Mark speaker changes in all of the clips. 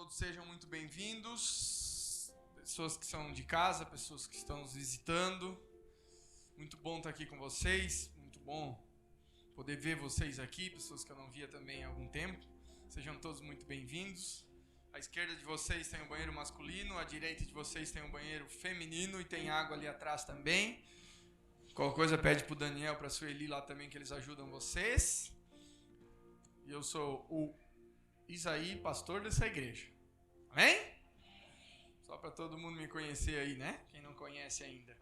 Speaker 1: todos sejam muito bem-vindos, pessoas que são de casa, pessoas que estão nos visitando. Muito bom estar aqui com vocês, muito bom poder ver vocês aqui, pessoas que eu não via também há algum tempo. Sejam todos muito bem-vindos. À esquerda de vocês tem um banheiro masculino, à direita de vocês tem um banheiro feminino e tem água ali atrás também. Qualquer coisa pede para o Daniel, para a Sueli lá também, que eles ajudam vocês. E eu sou o Isaí, pastor dessa igreja. Amém? Só para todo mundo me conhecer aí, né? Quem não conhece ainda.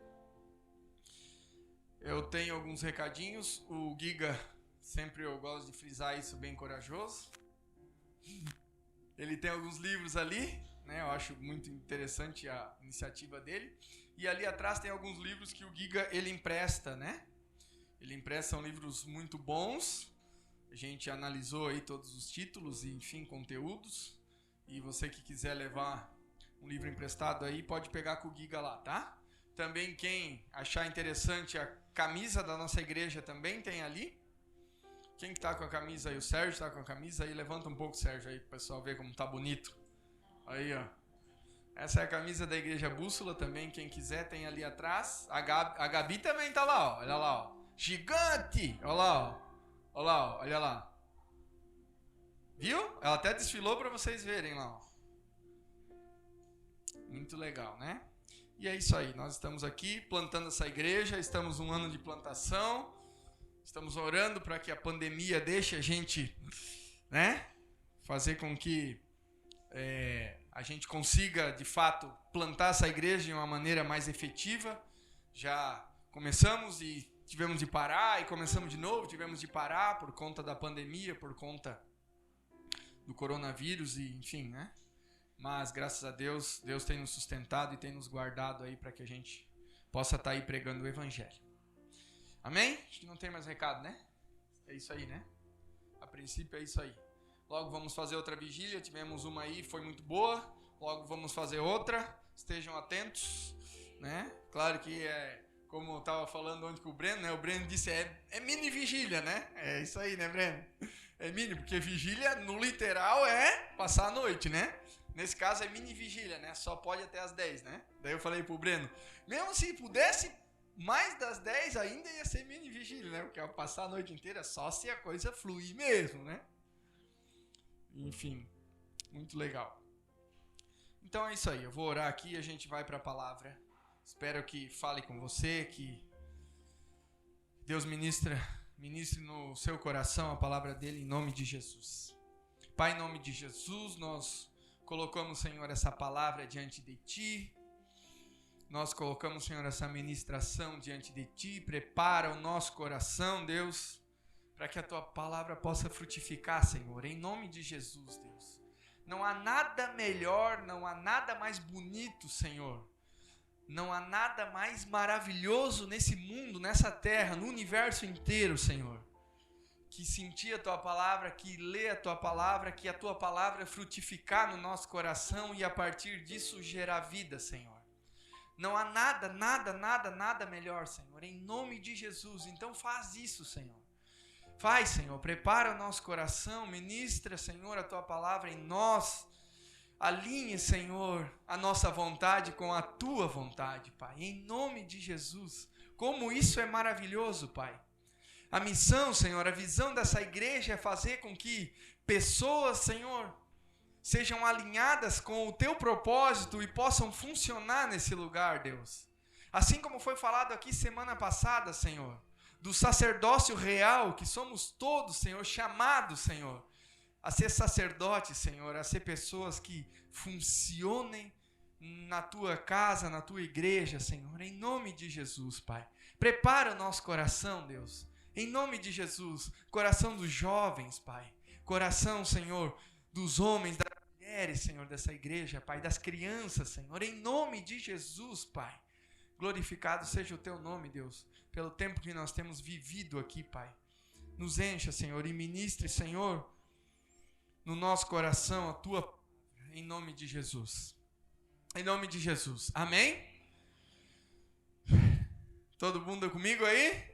Speaker 1: Eu tenho alguns recadinhos. O Giga, sempre eu gosto de frisar isso, bem corajoso. Ele tem alguns livros ali, né? Eu acho muito interessante a iniciativa dele. E ali atrás tem alguns livros que o Giga, ele empresta, né? Ele empresta, são livros muito bons. A gente analisou aí todos os títulos e, enfim, conteúdos. E você que quiser levar um livro emprestado aí, pode pegar com o Giga lá, tá? Também quem achar interessante a camisa da nossa igreja também tem ali. Quem que tá com a camisa aí? O Sérgio tá com a camisa aí? Levanta um pouco, Sérgio, aí pro pessoal ver como tá bonito. Aí, ó. Essa é a camisa da Igreja Bússola também, quem quiser tem ali atrás. A Gabi também tá lá, ó. Olha lá, ó. Gigante! Olha lá, ó. Olha lá, ó. Olha lá. Viu? Ela até desfilou para vocês verem lá, ó. Muito legal, né? E é isso aí, nós estamos aqui plantando essa igreja, estamos um ano de plantação, estamos orando para que a pandemia deixe a gente, né, fazer com que a gente consiga, de fato, plantar essa igreja de uma maneira mais efetiva. Já começamos e tivemos de parar, e começamos de novo, tivemos de parar por conta da pandemia, por conta do coronavírus e enfim, né? Mas, graças a Deus, Deus tem nos sustentado e tem nos guardado aí para que a gente possa estar aí pregando o Evangelho. Amém? Acho que não tem mais recado, né? É isso aí, né? A princípio é isso aí. Logo vamos fazer outra vigília, tivemos uma aí, foi muito boa. Logo vamos fazer outra, estejam atentos, né? Claro que como eu estava falando ontem com o Breno, né? O Breno disse, é mini vigília, né? É isso aí, né, Breno? É mini, porque vigília, no literal, é passar a noite, né? Nesse caso é mini vigília, né? Só pode até as 10, né? Daí eu falei pro Breno, mesmo se pudesse mais das 10 ainda ia ser mini vigília, né? Porque passar a noite inteira só se a coisa fluir mesmo, né? Enfim, muito legal. Então é isso aí, eu vou orar aqui e a gente vai para a palavra. Espero que fale com você, que Deus ministre no seu coração a palavra dele em nome de Jesus. Pai, em nome de Jesus, nós colocamos, Senhor, essa palavra diante de Ti. Nós colocamos, Senhor, essa ministração diante de Ti. Prepara o nosso coração, Deus, para que a Tua palavra possa frutificar, Senhor, em nome de Jesus, Deus. Não há nada melhor, não há nada mais bonito, Senhor. Não há nada mais maravilhoso nesse mundo, nessa terra, no universo inteiro, Senhor, que sentir a Tua palavra, que ler a Tua palavra, que a Tua palavra frutificar no nosso coração e a partir disso gerar vida, Senhor. Não há nada melhor, Senhor, em nome de Jesus. Então faz isso, Senhor. Faz, Senhor, prepara o nosso coração, ministra, Senhor, a Tua palavra em nós. Alinhe, Senhor, a nossa vontade com a Tua vontade, Pai, em nome de Jesus. Como isso é maravilhoso, Pai. A missão, Senhor, a visão dessa igreja é fazer com que pessoas, Senhor, sejam alinhadas com o Teu propósito e possam funcionar nesse lugar, Deus. Assim como foi falado aqui semana passada, Senhor, do sacerdócio real, que somos todos, Senhor, chamados, Senhor, a ser sacerdotes, Senhor, a ser pessoas que funcionem na Tua casa, na Tua igreja, Senhor, em nome de Jesus, Pai. Prepara o nosso coração, Deus, em nome de Jesus, coração dos jovens, Pai, coração, Senhor, dos homens, das mulheres, Senhor, dessa igreja, Pai, das crianças, Senhor, em nome de Jesus, Pai. Glorificado seja o Teu nome, Deus, pelo tempo que nós temos vivido aqui, Pai. Nos encha, Senhor, e ministre, Senhor, no nosso coração a Tua palavra, em nome de Jesus. Em nome de Jesus. Amém? Todo mundo comigo aí?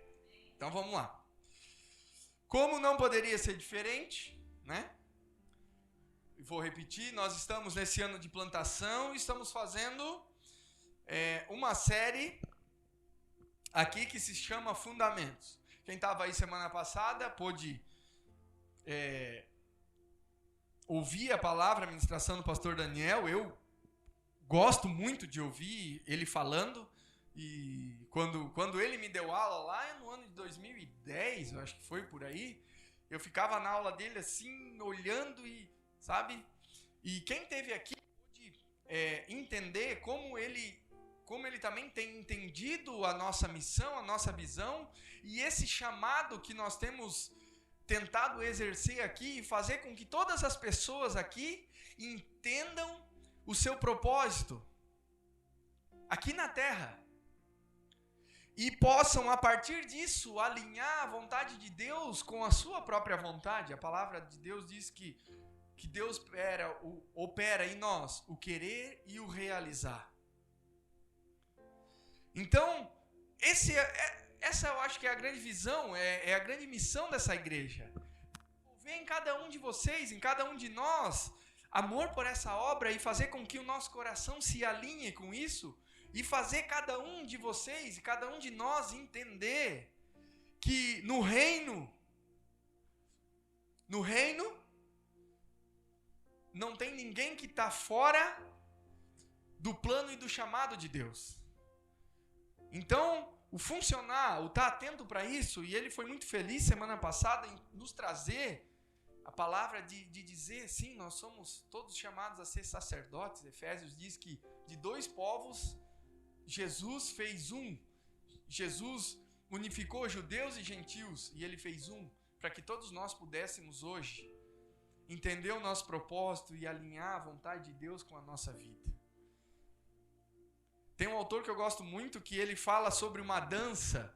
Speaker 1: Então vamos lá. Como não poderia ser diferente, né? vou repetir, nós estamos nesse ano de plantação, estamos fazendo uma série aqui que se chama Fundamentos. Quem estava aí semana passada pôde ouvir a palavra, a ministração do pastor Daniel. Eu gosto muito de ouvir ele falando, e quando ele me deu aula lá no ano de 2010, eu acho que foi por aí, eu ficava na aula dele assim, olhando e, sabe? E quem esteve aqui pôde entender como ele também tem entendido a nossa missão, a nossa visão, e esse chamado que nós temos tentado exercer aqui e fazer com que todas as pessoas aqui entendam o seu propósito aqui na Terra e possam, a partir disso, alinhar a vontade de Deus com a sua própria vontade. A palavra de Deus diz que Deus opera em nós o querer e o realizar. Então, essa eu acho que é a grande visão, é a grande missão dessa igreja. Ver em cada um de vocês, em cada um de nós, amor por essa obra e fazer com que o nosso coração se alinhe com isso e fazer cada um de vocês e cada um de nós entender que no reino não tem ninguém que está fora do plano e do chamado de Deus. Então, o funcionar, o estar atento para isso, e ele foi muito feliz semana passada em nos trazer a palavra de dizer, sim, nós somos todos chamados a ser sacerdotes. Efésios diz que de dois povos, Jesus fez um. Jesus unificou judeus e gentios, e ele fez um, para que todos nós pudéssemos hoje entender o nosso propósito e alinhar a vontade de Deus com a nossa vida. Tem um autor que eu gosto muito, que ele fala sobre uma dança.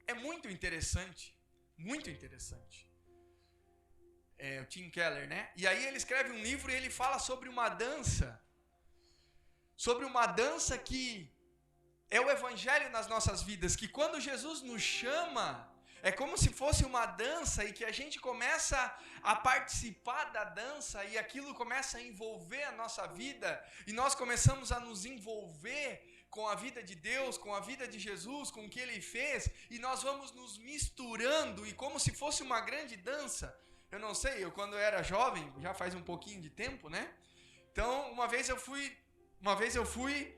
Speaker 1: É muito interessante. Muito interessante. O Tim Keller, né? E aí ele escreve um livro e ele fala sobre uma dança. Sobre uma dança que é o evangelho nas nossas vidas. Que quando Jesus nos chama, é como se fosse uma dança e que a gente começa a participar da dança e aquilo começa a envolver a nossa vida e nós começamos a nos envolver com a vida de Deus, com a vida de Jesus, com o que Ele fez, e nós vamos nos misturando e como se fosse uma grande dança. Eu não sei, eu quando eu era jovem, já faz um pouquinho de tempo, né? Então, uma vez eu fui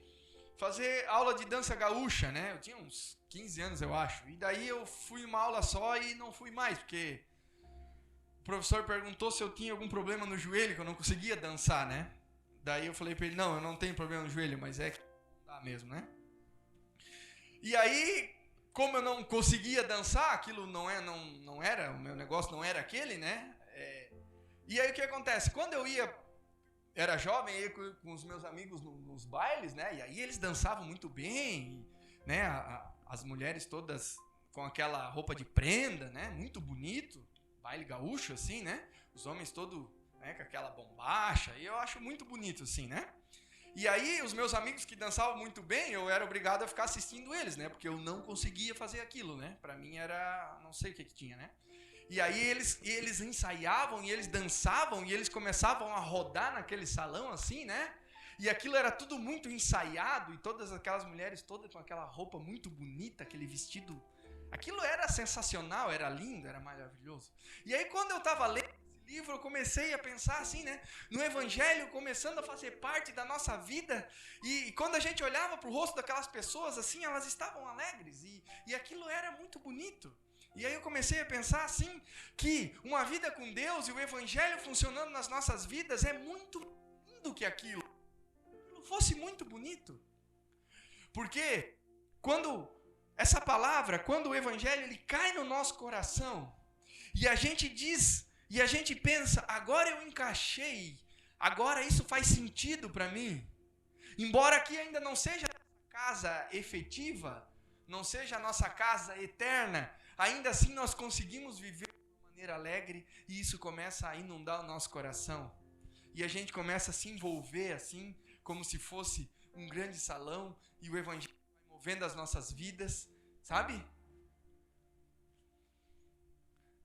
Speaker 1: fazer aula de dança gaúcha, né? Eu tinha uns 15 anos, eu acho. E daí eu fui uma aula só e não fui mais, porque o professor perguntou se eu tinha algum problema no joelho, que eu não conseguia dançar, né? Daí eu falei para ele, não, eu não tenho problema no joelho, mas é que dá mesmo, né? E aí, como eu não conseguia dançar, aquilo não era, o meu negócio não era aquele, né? E aí o que acontece? Quando eu era jovem, eu ia com os meus amigos nos bailes, né? E aí eles dançavam muito bem, né? As mulheres todas com aquela roupa de prenda, né? Muito bonito, baile gaúcho, assim, né? Os homens todos, né? Com aquela bombacha, e eu acho muito bonito, assim, né? E aí os meus amigos que dançavam muito bem, eu era obrigado a ficar assistindo eles, né? Porque eu não conseguia fazer aquilo, né? Pra mim era, não sei o que tinha, né? E aí eles ensaiavam, e eles dançavam, e eles começavam a rodar naquele salão, assim, né? E aquilo era tudo muito ensaiado, e todas aquelas mulheres todas com aquela roupa muito bonita, aquele vestido. Aquilo era sensacional, era lindo, era maravilhoso. E aí quando eu estava lendo esse livro, eu comecei a pensar assim, né? No Evangelho, começando a fazer parte da nossa vida. E quando a gente olhava para o rosto daquelas pessoas, assim, elas estavam alegres. E aquilo era muito bonito. E aí eu comecei a pensar assim, que uma vida com Deus e o Evangelho funcionando nas nossas vidas é muito lindo que aquilo fosse muito bonito. Porque quando essa palavra, quando o Evangelho ele cai no nosso coração, e a gente diz, e a gente pensa, agora eu encaixei, agora isso faz sentido para mim. Embora aqui ainda não seja a nossa casa efetiva, não seja a nossa casa eterna, ainda assim nós conseguimos viver de uma maneira alegre, e isso começa a inundar o nosso coração. E a gente começa a se envolver assim, como se fosse um grande salão, e o Evangelho vai movendo as nossas vidas, sabe?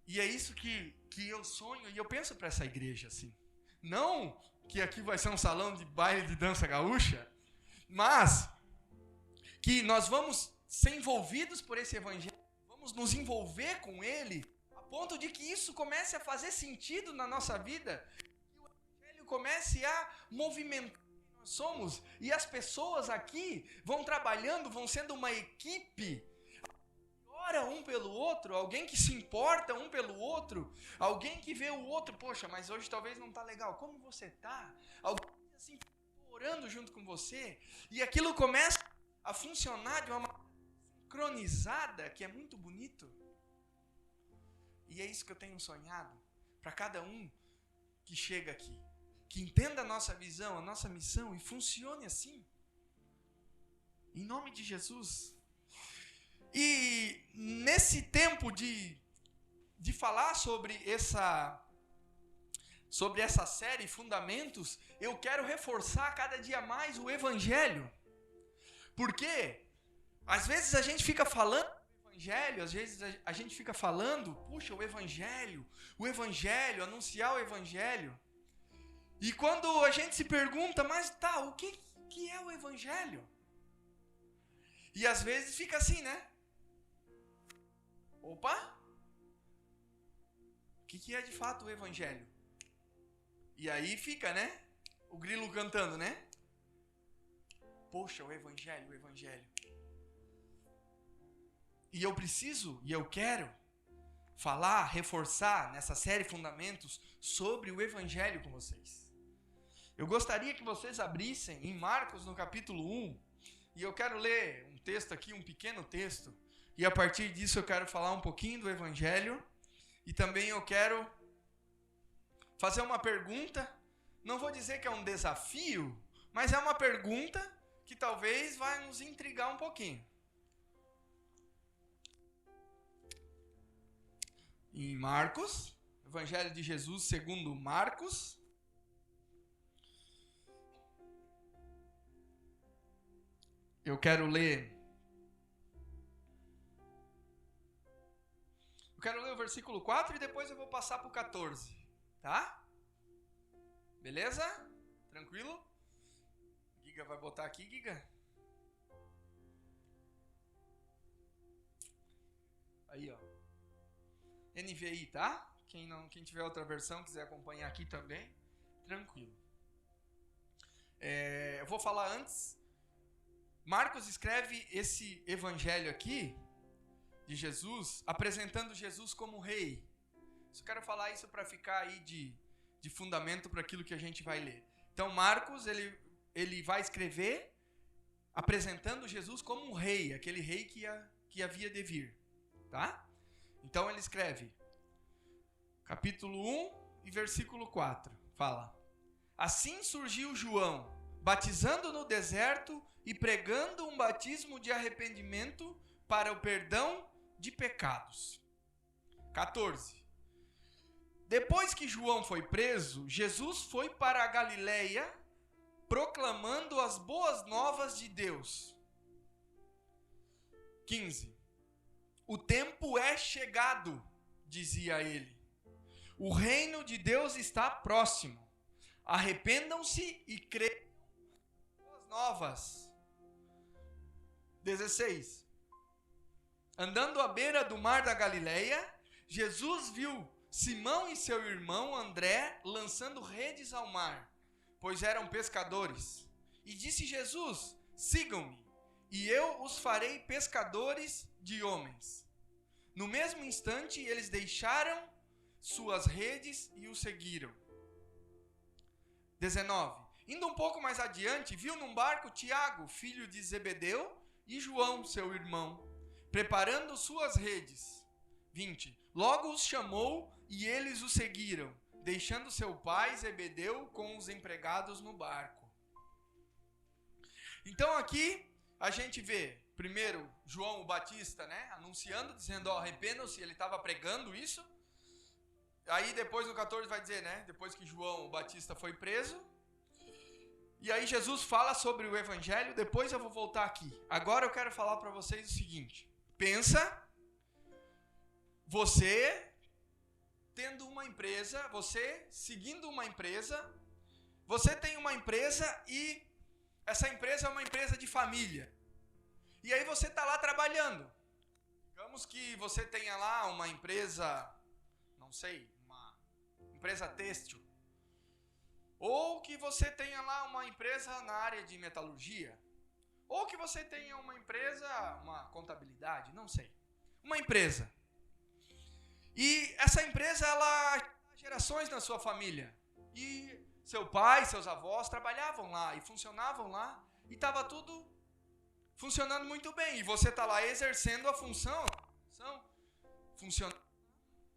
Speaker 1: E é isso que eu sonho, e eu penso para essa igreja assim. Não que aqui vai ser um salão de baile de dança gaúcha, mas que nós vamos ser envolvidos por esse evangelho, vamos nos envolver com ele, a ponto de que isso comece a fazer sentido na nossa vida, que o evangelho comece a movimentar quem nós somos, e as pessoas aqui vão trabalhando, vão sendo uma equipe, ora um pelo outro, alguém que se importa um pelo outro, alguém que vê o outro, poxa, mas hoje talvez não está legal, como você está? Alguém assim, orando junto com você, e aquilo começa a funcionar de uma maneira sincronizada, que é muito bonito. E é isso que eu tenho sonhado, para cada um que chega aqui, que entenda a nossa visão, a nossa missão, e funcione assim, em nome de Jesus. E nesse tempo de falar sobre essa série Fundamentos, eu quero reforçar cada dia mais o Evangelho. Porque às vezes a gente fica falando do Evangelho, às vezes a gente fica falando, puxa, o Evangelho, anunciar o Evangelho. E quando a gente se pergunta, mas tá, o que é o Evangelho? E às vezes fica assim, né? Opa! O que é de fato o Evangelho? E aí fica, né? O grilo cantando, né? Poxa, o Evangelho. E eu preciso, e eu quero falar, reforçar nessa série Fundamentos sobre o Evangelho com vocês. Eu gostaria que vocês abrissem em Marcos no capítulo 1, e eu quero ler um texto aqui, um pequeno texto, e a partir disso eu quero falar um pouquinho do Evangelho, e também eu quero fazer uma pergunta, não vou dizer que é um desafio, mas é uma pergunta que talvez vai nos intrigar um pouquinho. Em Marcos, Evangelho de Jesus segundo Marcos, eu quero ler o versículo 4 e depois eu vou passar para o 14, tá? Beleza? Tranquilo? Giga vai botar aqui, Giga? Aí, ó. NVI, tá? Quem tiver outra versão, quiser acompanhar aqui também, tranquilo. Eu vou falar antes. Marcos escreve esse evangelho aqui de Jesus, apresentando Jesus como rei. Eu quero falar isso para ficar aí de fundamento para aquilo que a gente vai ler. Então Marcos, ele vai escrever apresentando Jesus como um rei, aquele rei que havia de vir, tá? Então ele escreve, capítulo 1 e versículo 4, fala: Assim surgiu João, batizando no deserto e pregando um batismo de arrependimento para o perdão de pecados. 14. Depois que João foi preso, Jesus foi para a Galileia, proclamando as boas novas de Deus. 15. O tempo é chegado, dizia ele. O reino de Deus está próximo. Arrependam-se e creiam nas boas novas. 16. Andando à beira do mar da Galileia, Jesus viu Simão e seu irmão André lançando redes ao mar, pois eram pescadores. E disse Jesus: Sigam-me, e eu os farei pescadores de homens. No mesmo instante, eles deixaram suas redes e o seguiram. 19. Indo um pouco mais adiante, viu num barco Tiago, filho de Zebedeu, e João, seu irmão, preparando suas redes. 20. Logo os chamou e eles o seguiram, deixando seu pai Zebedeu com os empregados no barco. Então aqui a gente vê, primeiro, João o Batista, né, anunciando, dizendo, arrependam-se, ele estava pregando isso. Aí depois no 14 vai dizer, né, depois que João o Batista foi preso. E aí Jesus fala sobre o evangelho, depois eu vou voltar aqui. Agora eu quero falar para vocês o seguinte. Pensa, você tendo uma empresa, você seguindo uma empresa, você tem uma empresa e essa empresa é uma empresa de família. E aí você está lá trabalhando. Digamos que você tenha lá uma empresa, não sei, uma empresa têxtil. Ou que você tenha lá uma empresa na área de metalurgia. Ou que você tenha uma empresa, uma contabilidade, não sei. Uma empresa. E essa empresa, ela há gerações na sua família. E seu pai, seus avós trabalhavam lá e funcionavam lá. E estava tudo funcionando muito bem. E você está lá exercendo a função funcionando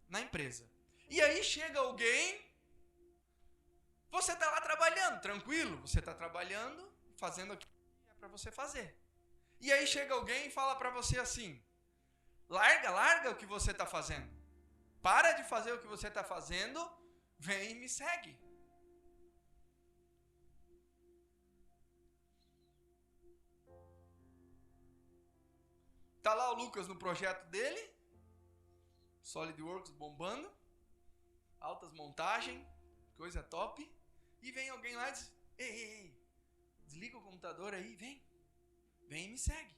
Speaker 1: na empresa. E aí chega alguém, você está lá trabalhando, tranquilo. Você está trabalhando, fazendo aquilo que é para você fazer. E aí chega alguém e fala para você assim, larga o que você está fazendo. Para de fazer o que você está fazendo, vem e me segue. Tá lá o Lucas no projeto dele, SolidWorks bombando, altas montagens, coisa top, e vem alguém lá e diz, ei, desliga o computador aí, vem e me segue.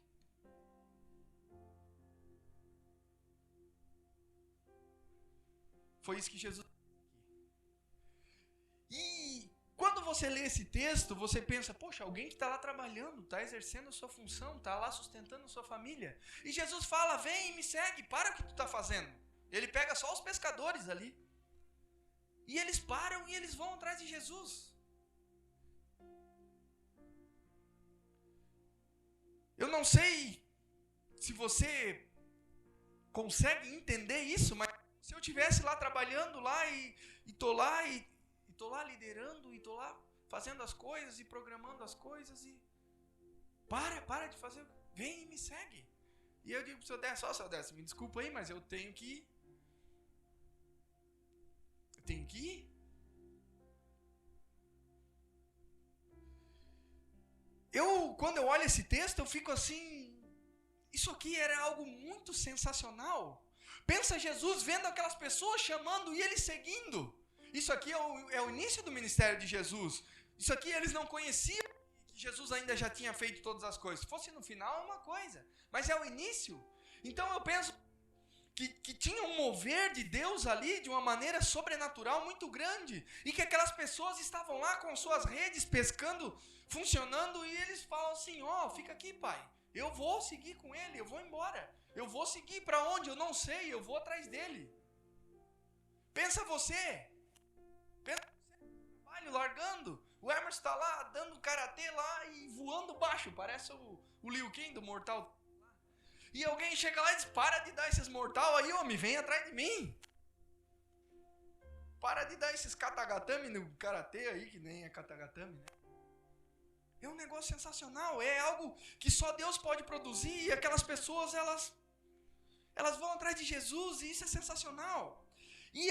Speaker 1: Foi isso que Jesus disse. E quando você lê esse texto, você pensa, poxa, alguém que está lá trabalhando, está exercendo a sua função, está lá sustentando a sua família. E Jesus fala, vem e me segue, para o que tu está fazendo. Ele pega só os pescadores ali. E eles param e eles vão atrás de Jesus. Eu não sei se você consegue entender isso, mas se eu estivesse lá trabalhando lá e tô lá liderando e tô lá fazendo as coisas e programando as coisas e para de fazer, vem e me segue. E eu digo pro seu Décio, me desculpa aí, mas eu tenho que ir. Quando eu olho esse texto, eu fico assim, isso aqui era algo muito sensacional. Pensa Jesus vendo aquelas pessoas chamando e ele seguindo. Isso aqui é o início do ministério de Jesus. Isso aqui eles não conheciam que Jesus ainda já tinha feito todas as coisas. Se fosse no final é uma coisa, mas é o início. Então eu penso que tinha um mover de Deus ali de uma maneira sobrenatural muito grande. E que aquelas pessoas estavam lá com suas redes pescando, funcionando, e eles falam assim, fica aqui, pai. Eu vou seguir com ele, eu vou embora. Eu vou seguir para onde? Eu não sei, eu vou atrás dele. Pensa você no trabalho, largando. O Emerson está lá, dando karatê lá e voando baixo. Parece o Liu Kang do Mortal. E alguém chega lá e diz, para de dar esses mortal aí, homem, vem atrás de mim. Para de dar esses katagatame no karatê aí, que nem é katagatame, né? É um negócio sensacional, é algo que só Deus pode produzir, e aquelas pessoas, elas vão atrás de Jesus, e isso é sensacional. E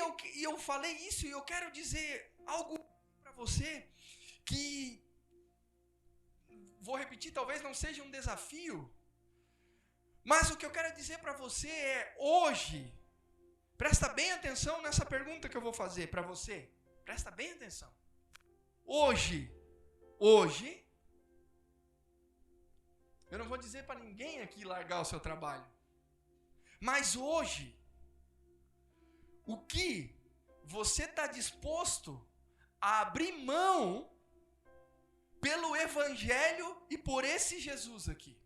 Speaker 1: eu falei isso, e eu quero dizer algo para você, que, vou repetir, talvez não seja um desafio, mas o que eu quero dizer para você é, hoje, presta bem atenção nessa pergunta que eu vou fazer para você, presta bem atenção. Hoje, eu não vou dizer para ninguém aqui largar o seu trabalho. Mas hoje, o que você está disposto a abrir mão pelo Evangelho e por esse Jesus aqui?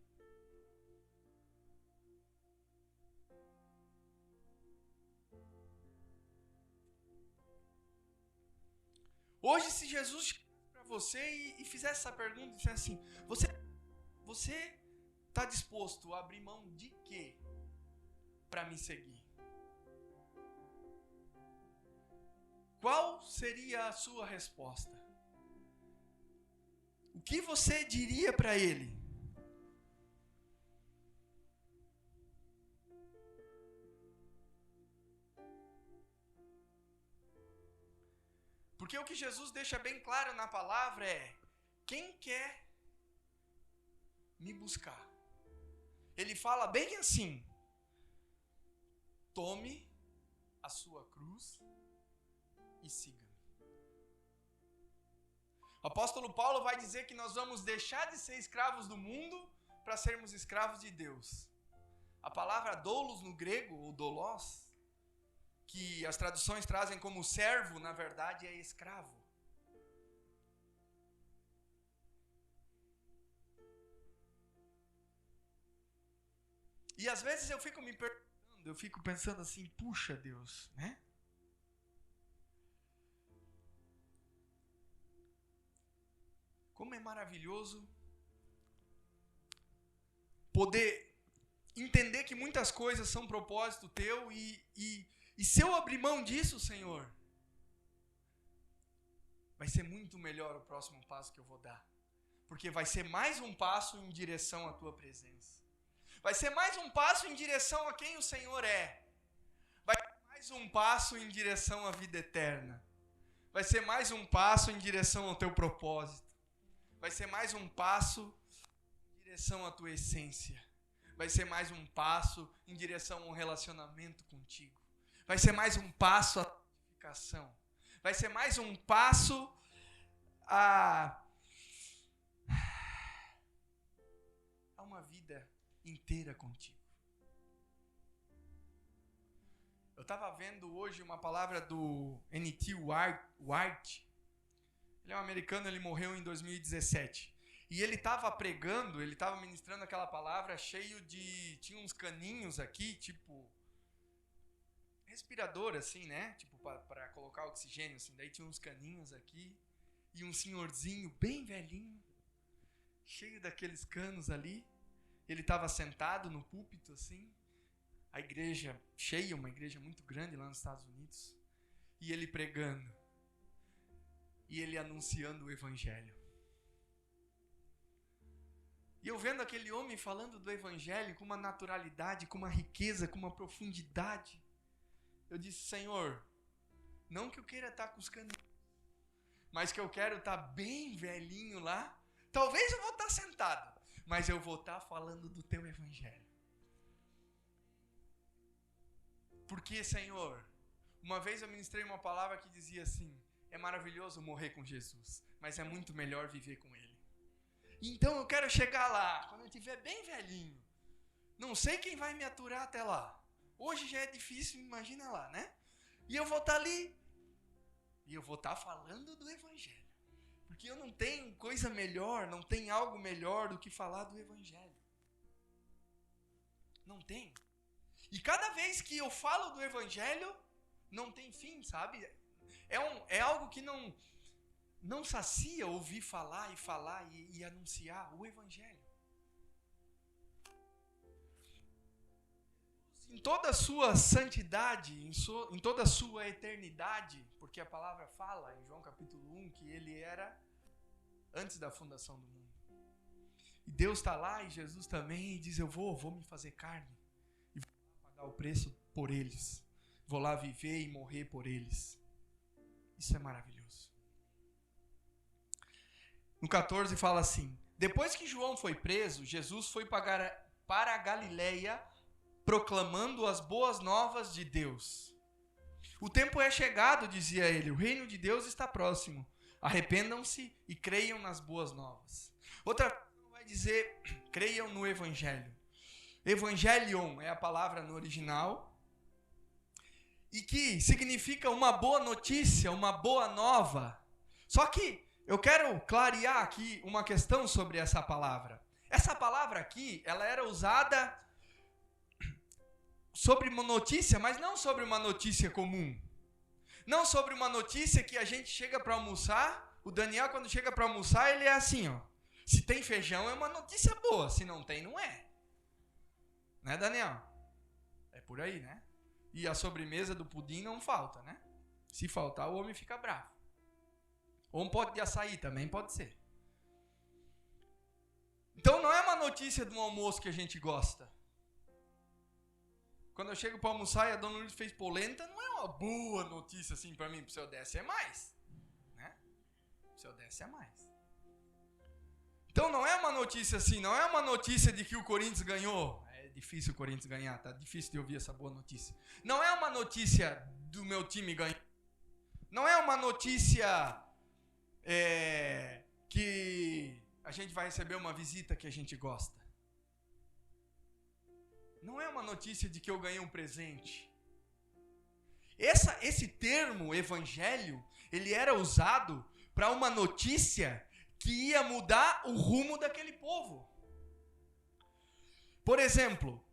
Speaker 1: Hoje, se Jesus chegasse para você e fizesse essa pergunta, dissesse assim, você está disposto a abrir mão de quê para me seguir? Qual seria a sua resposta? O que você diria para ele? Porque o que Jesus deixa bem claro na palavra é, quem quer me buscar? Ele fala bem assim, tome a sua cruz e siga-me. O apóstolo Paulo vai dizer que nós vamos deixar de ser escravos do mundo para sermos escravos de Deus. A palavra doulos no grego, ou dolos, que as traduções trazem como servo, na verdade é escravo. E às vezes eu fico me perguntando, eu fico pensando assim, puxa Deus, né? Como é maravilhoso poder entender que muitas coisas são propósito teu e se eu abrir mão disso, Senhor, vai ser muito melhor o próximo passo que eu vou dar. Porque vai ser mais um passo em direção à tua presença. Vai ser mais um passo em direção a quem o Senhor é. Vai ser mais um passo em direção à vida eterna. Vai ser mais um passo em direção ao teu propósito. Vai ser mais um passo em direção à tua essência. Vai ser mais um passo em direção a um relacionamento contigo. Vai ser mais um passo à santificação. Vai ser mais um passo a uma vida inteira contigo. Eu estava vendo hoje uma palavra do N.T. Wright. Ele é um americano, ele morreu em 2017. E ele estava pregando, ele estava ministrando aquela palavra cheio de... Tinha uns caninhos aqui, tipo... respirador, assim, né? Tipo, para colocar oxigênio, assim. Daí tinha uns caninhos aqui. E um senhorzinho bem velhinho, cheio daqueles canos ali. Ele estava sentado no púlpito, assim. A igreja cheia, uma igreja muito grande lá nos Estados Unidos. E ele pregando. E ele anunciando o evangelho. E eu vendo aquele homem falando do evangelho com uma naturalidade, com uma riqueza, com uma profundidade. Eu disse, Senhor, não que eu queira estar com os caninhos, mas que eu quero estar bem velhinho lá. Talvez eu vou estar sentado, mas eu vou estar falando do teu evangelho. Porque, Senhor, uma vez eu ministrei uma palavra que dizia assim, é maravilhoso morrer com Jesus, mas é muito melhor viver com Ele. Então eu quero chegar lá, quando eu estiver bem velhinho. Não sei quem vai me aturar até lá. Hoje já é difícil, imagina lá, né? E eu vou estar ali. E eu vou estar falando do evangelho. Porque eu não tenho coisa melhor, não tem algo melhor do que falar do evangelho. Não tem. E cada vez que eu falo do evangelho, não tem fim, sabe? É algo que não sacia ouvir falar e anunciar o evangelho. Em toda a sua santidade, em toda a sua eternidade, porque a palavra fala em João capítulo 1 que ele era antes da fundação do mundo. E Deus está lá e Jesus também e diz, eu vou me fazer carne e vou pagar o preço por eles. Vou lá viver e morrer por eles. Isso é maravilhoso. No 14 fala assim, depois que João foi preso, Jesus foi para a Galileia proclamando as boas novas de Deus. O tempo é chegado, dizia ele, o reino de Deus está próximo. Arrependam-se e creiam nas boas novas. Outra coisa vai dizer, creiam no evangelho. Evangelion é a palavra no original, e que significa uma boa notícia, uma boa nova. Só que eu quero clarear aqui uma questão sobre essa palavra. Essa palavra aqui, ela era usada sobre uma notícia, mas não sobre uma notícia comum. Não sobre uma notícia que a gente chega para almoçar. O Daniel, quando chega para almoçar, ele é assim, ó. Se tem feijão, é uma notícia boa. Se não tem, não é. Né, Daniel? É por aí, né? E a sobremesa do pudim não falta, né? Se faltar, o homem fica bravo. Ou um pote de açaí também pode ser. Então não é uma notícia de um almoço que a gente gosta. Quando eu chego para almoçar e a dona Lourdes fez polenta, não é uma boa notícia assim para mim. Para o seu desce é mais. Né? O seu desce é mais. Então não é uma notícia assim, não é uma notícia de que o Corinthians ganhou. É difícil o Corinthians ganhar, tá difícil de ouvir essa boa notícia. Não é uma notícia do meu time ganhar. Não é uma notícia que a gente vai receber uma visita que a gente gosta. Não é uma notícia de que eu ganhei um presente. Esse termo, evangelho, ele era usado para uma notícia que ia mudar o rumo daquele povo. Por exemplo,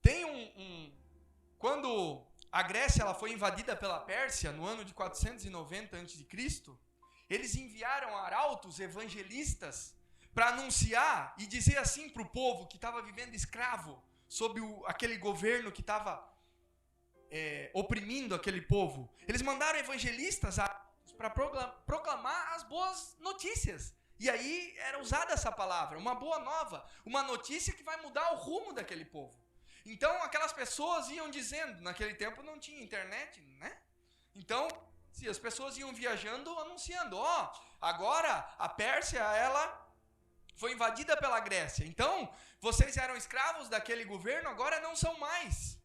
Speaker 1: tem quando a Grécia ela foi invadida pela Pérsia no ano de 490 a.C., eles enviaram arautos evangelistas para anunciar e dizer assim para o povo que estava vivendo escravo sob aquele governo que estava oprimindo aquele povo. Eles mandaram evangelistas para proclamar as boas notícias. E aí era usada essa palavra, uma boa nova, uma notícia que vai mudar o rumo daquele povo. Então aquelas pessoas iam dizendo, naquele tempo não tinha internet, né? Então, se as pessoas iam viajando anunciando, agora a Pérsia, ela foi invadida pela Grécia. Então, vocês eram escravos daquele governo, agora não são mais.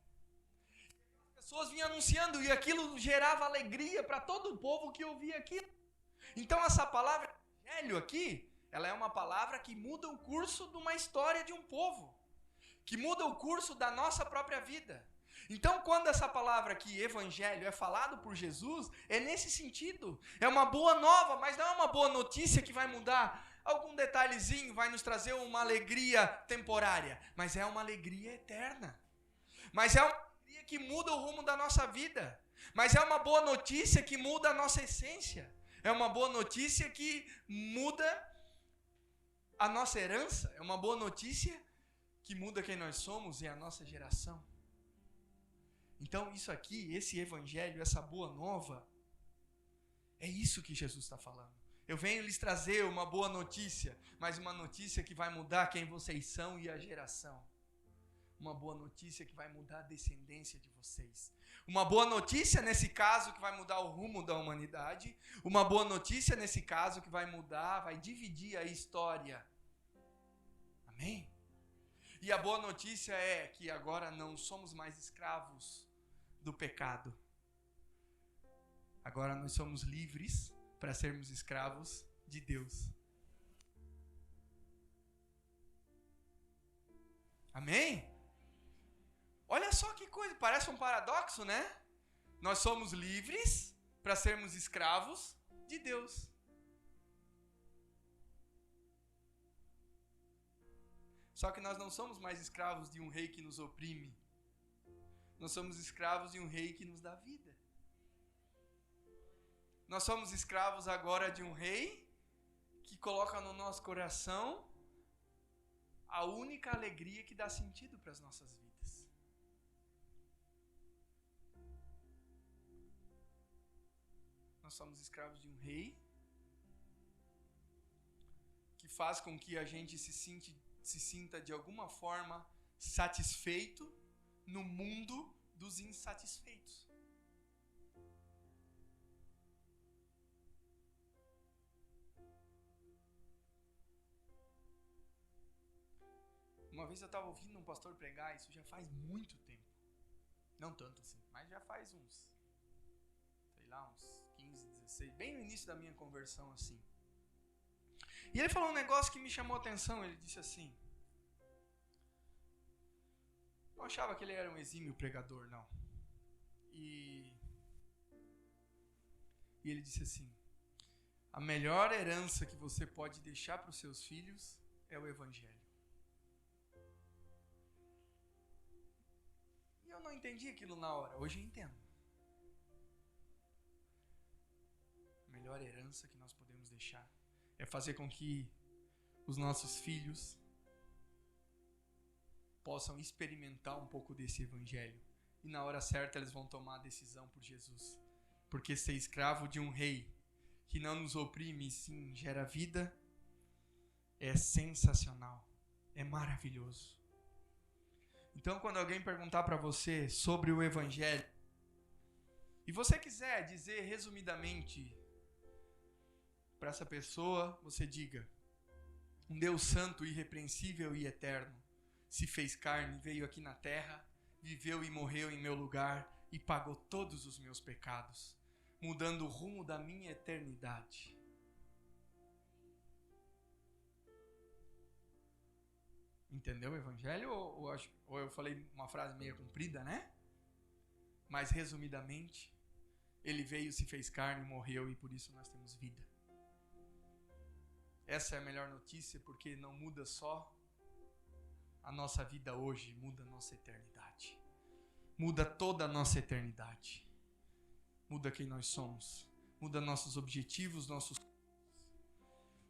Speaker 1: As pessoas vinham anunciando e aquilo gerava alegria para todo o povo que ouvia aquilo. Então, essa palavra evangelho aqui, ela é uma palavra que muda o curso de uma história de um povo, que muda o curso da nossa própria vida. Então, quando essa palavra aqui, evangelho, é falado por Jesus, é nesse sentido. É uma boa nova, mas não é uma boa notícia que vai mudar algum detalhezinho, vai nos trazer uma alegria temporária, mas é uma alegria eterna. Mas é uma alegria que muda o rumo da nossa vida. Mas é uma boa notícia que muda a nossa essência. É uma boa notícia que muda a nossa herança. É uma boa notícia que muda quem nós somos e a nossa geração. Então isso aqui, esse evangelho, essa boa nova, é isso que Jesus está falando. Eu venho lhes trazer uma boa notícia, mas uma notícia que vai mudar quem vocês são e a geração. Uma boa notícia que vai mudar a descendência de vocês. Uma boa notícia nesse caso que vai mudar o rumo da humanidade. Uma boa notícia nesse caso que vai mudar, vai dividir a história. Amém? E a boa notícia é que agora não somos mais escravos do pecado. Agora nós somos livres para sermos escravos de Deus. Amém? Olha só que coisa, parece um paradoxo, né? Nós somos livres para sermos escravos de Deus. Só que nós não somos mais escravos de um rei que nos oprime. Nós somos escravos de um rei que nos dá vida. Nós somos escravos agora de um rei que coloca no nosso coração a única alegria que dá sentido para as nossas vidas. Nós somos escravos de um rei que faz com que a gente se sinta de alguma forma satisfeito no mundo dos insatisfeitos. Uma vez eu estava ouvindo um pastor pregar, isso já faz muito tempo. Não tanto assim, mas já faz uns 15, 16, bem no início da minha conversão assim. E ele falou um negócio que me chamou a atenção, ele disse assim, não achava que ele era um exímio pregador, não. E ele disse assim, a melhor herança que você pode deixar para os seus filhos é o evangelho. E eu não entendi aquilo na hora, hoje eu entendo. A melhor herança que nós podemos deixar é fazer com que os nossos filhos possam experimentar um pouco desse evangelho. E na hora certa eles vão tomar a decisão por Jesus. Porque ser escravo de um rei que não nos oprime e sim gera vida é sensacional. É maravilhoso. Então quando alguém perguntar para você sobre o evangelho e você quiser dizer resumidamente para essa pessoa, você diga: um Deus santo, irrepreensível e eterno se fez carne, veio aqui na terra, viveu e morreu em meu lugar e pagou todos os meus pecados, mudando o rumo da minha eternidade. Entendeu o evangelho? Ou eu falei uma frase meio comprida, né? Mas resumidamente, ele veio, se fez carne, morreu e por isso nós temos vida. Essa é a melhor notícia, porque não muda só a nossa vida hoje, muda a nossa eternidade. Muda toda a nossa eternidade. Muda quem nós somos. Muda nossos objetivos,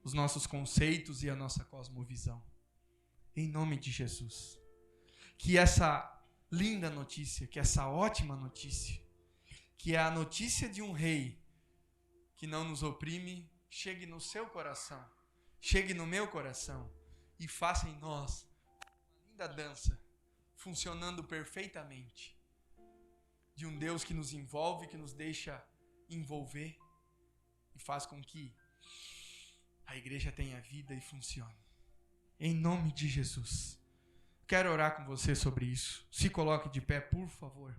Speaker 1: os nossos conceitos e a nossa cosmovisão. Em nome de Jesus. Que essa linda notícia, que essa ótima notícia, que é a notícia de um rei que não nos oprime, chegue no seu coração, chegue no meu coração e faça em nós uma linda dança, funcionando perfeitamente, de um Deus que nos envolve, que nos deixa envolver e faz com que a igreja tenha vida e funcione. Em nome de Jesus. Quero orar com você sobre isso. Se coloque de pé, por favor.